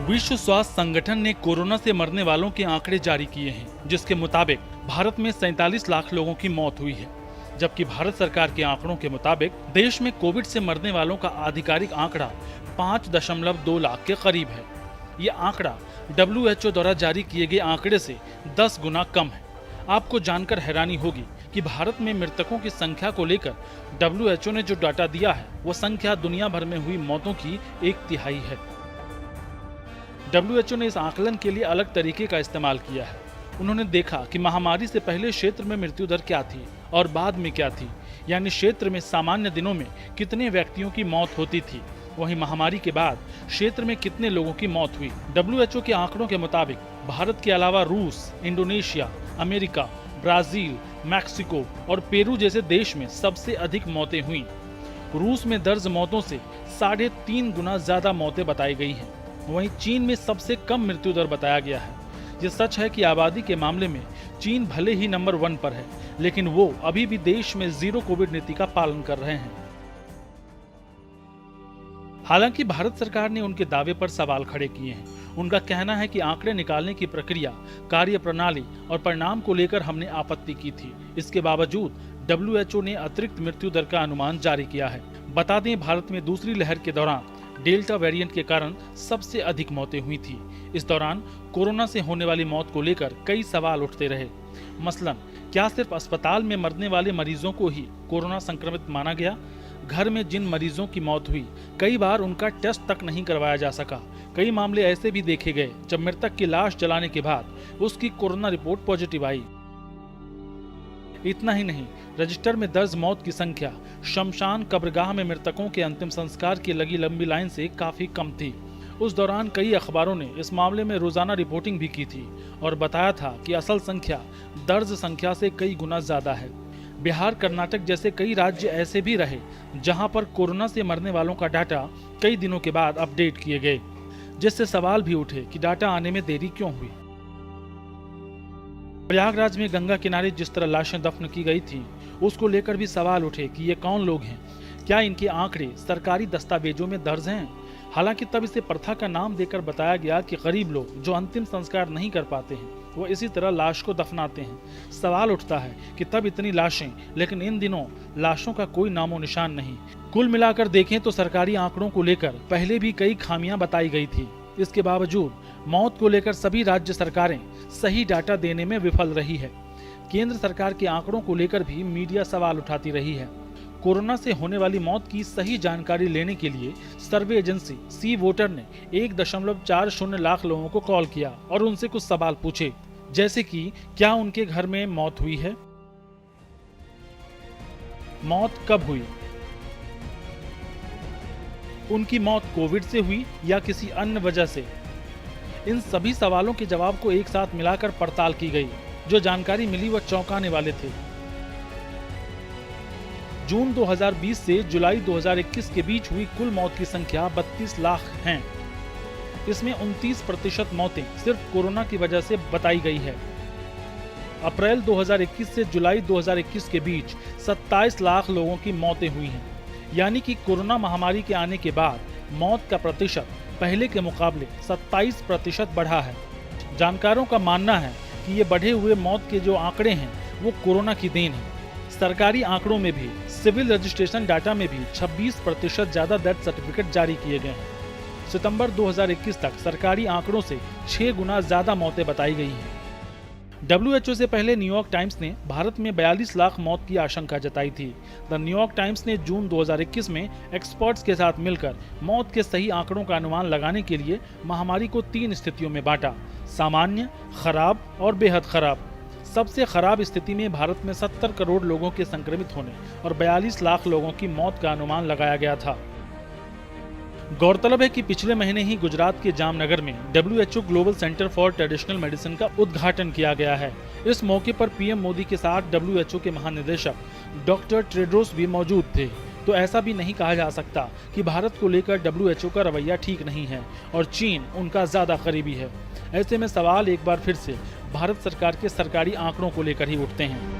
विश्व स्वास्थ्य संगठन ने कोरोना से मरने वालों के आंकड़े जारी किए हैं, जिसके मुताबिक भारत में 47 लाख लोगों की मौत हुई है। जबकि भारत सरकार के आंकड़ों के मुताबिक देश में कोविड से मरने वालों का आधिकारिक आंकड़ा 5.2 लाख के करीब है। ये आंकड़ा WHO द्वारा जारी किए गए आंकड़े से 10 गुना कम है। आपको जानकर हैरानी होगी कि भारत में मृतकों की संख्या को लेकर WHO ने जो डाटा दिया है, वो संख्या दुनिया भर में हुई मौतों की 1/3 है। WHO ने इस आकलन के लिए अलग तरीके का इस्तेमाल किया है। उन्होंने देखा कि महामारी से पहले क्षेत्र में मृत्यु दर क्या थी और बाद में क्या थी, यानी क्षेत्र में सामान्य दिनों में कितने व्यक्तियों की मौत होती थी, वहीं महामारी के बाद क्षेत्र में कितने लोगों की मौत हुई। WHO के आंकड़ों के मुताबिक भारत के अलावा रूस, इंडोनेशिया, अमेरिका, ब्राजील, मैक्सिको और पेरू जैसे देश में सबसे अधिक मौतें हुई। रूस में दर्ज मौतों से 3.5 गुना ज्यादा मौतें बताई गई हैं। वहीं चीन में सबसे कम मृत्यु दर बताया गया है। ये सच है कि आबादी के मामले में चीन भले ही नंबर 1 पर है, लेकिन वो अभी भी देश में जीरो कोविड नीति का पालन कर रहे हैं। हालांकि भारत सरकार ने उनके दावे पर सवाल खड़े किए हैं। उनका कहना है कि आंकड़े निकालने की प्रक्रिया, कार्य प्रणाली और परिणाम को लेकर हमने आपत्ति की थी। इसके बावजूद WHO ने अतिरिक्त मृत्यु दर का अनुमान जारी किया है। बता दें, भारत में दूसरी लहर के दौरान डेल्टा वेरिएंट के कारण सबसे अधिक मौतें हुई थी। इस दौरान कोरोना से होने वाली मौत को लेकर कई सवाल उठते रहे। मसलन, क्या सिर्फ अस्पताल में मरने वाले मरीजों को ही कोरोना संक्रमित माना गया? घर में जिन मरीजों की मौत हुई, कई बार उनका टेस्ट तक नहीं करवाया जा सका। कई मामले ऐसे भी देखे गए जब मृतक की लाश जलाने के बाद उसकी कोरोना रिपोर्ट पॉजिटिव आई। इतना ही नहीं, रजिस्टर में दर्ज मौत की संख्या शमशान कब्रगाह में मृतकों के अंतिम संस्कार की लगी लंबी लाइन से काफी कम थी। उस दौरान कई अखबारों ने इस मामले में रोजाना रिपोर्टिंग भी की थी और बताया था कि असल संख्या दर्ज संख्या से कई गुना ज्यादा है। बिहार, कर्नाटक जैसे कई राज्य ऐसे भी रहे जहां पर कोरोना से मरने वालों का डाटा कई दिनों के बाद अपडेट किए गए, जिससे सवाल भी उठे कि डाटा आने में देरी क्यों हुई। प्रयागराज में गंगा किनारे जिस तरह लाशें दफन की गई थी, उसको लेकर भी सवाल उठे कि ये कौन लोग हैं, क्या इनके आंकड़े सरकारी दस्तावेजों में दर्ज हैं? हालांकि तब इसे प्रथा का नाम देकर बताया गया कि गरीब लोग जो अंतिम संस्कार नहीं कर पाते हैं, वो इसी तरह लाश को दफनाते हैं। सवाल उठता है कि तब इतनी लाशें, लेकिन इन दिनों लाशों का कोई नामो निशान नहीं। कुल मिलाकर देखें तो सरकारी आंकड़ों को लेकर पहले भी कई खामियां बताई गई थी। इसके बावजूद मौत को लेकर सभी राज्य सरकारें सही डाटा देने में विफल रही है। केंद्र सरकार के आंकड़ों को लेकर भी मीडिया सवाल उठाती रही है। कोरोना से होने वाली मौत की सही जानकारी लेने के लिए सर्वे एजेंसी सी वोटर ने 1.40 लाख लोगों को कॉल किया और उनसे कुछ सवाल पूछे, जैसे कि क्या उनके घर में मौत हुई है, मौत कब हुई, उनकी मौत कोविड से हुई या किसी अन्य वजह से। इन सभी सवालों के जवाब को एक साथ मिलाकर पड़ताल की गई। जो जानकारी मिली वह चौंकाने वाले थे। जून 2020 से जुलाई 2021 के बीच हुई कुल मौत की संख्या 32 लाख हैं। इसमें 29% मौतें सिर्फ कोरोना की वजह से बताई गई है। अप्रैल 2021 से जुलाई 2021 के बीच 27 लाख लोगों की मौतें हुई हैं। यानी कि कोरोना महामारी के आने के बाद मौत का प्रतिशत पहले के मुकाबले 27% बढ़ा है। जानकारों का मानना है कि ये बढ़े हुए मौत के जो आंकड़े हैं, वो कोरोना की देन है। सरकारी आंकड़ों में भी, सिविल रजिस्ट्रेशन डाटा में भी 26% ज्यादा डेथ सर्टिफिकेट जारी किए गए हैं। सितंबर 2021 तक सरकारी आंकड़ों से 6 गुना ज्यादा मौतें बताई गई हैं। WHO से पहले न्यूयॉर्क टाइम्स ने भारत में 42 लाख मौत की आशंका जताई थी। द न्यूयॉर्क टाइम्स ने जून 2021 में एक्सपर्ट्स के साथ मिलकर मौत के सही आंकड़ों का अनुमान लगाने के लिए महामारी को 3 स्थितियों में बांटा: सामान्य, खराब और बेहद खराब। सबसे खराब स्थिति में भारत में 70 करोड़ लोगों के संक्रमित होने और 42 लाख लोगों की मौत का अनुमान लगाया गया था। गौरतलब है कि पिछले महीने ही गुजरात के जामनगर में WHO global centre for traditional medicine का उद्घाटन किया गया है। इस मौके पर PM मोदी के साथ WHO के महानिदेशक डॉक्टर टेड्रोस भी मौजूद थे। तो ऐसा भी नहीं कहा जा सकता कि भारत को लेकर WHO का रवैया ठीक नहीं है और चीन उनका ज्यादा करीबी है। ऐसे में सवाल एक बार फिर से भारत सरकार के सरकारी आंकड़ों को लेकर ही उठते हैं।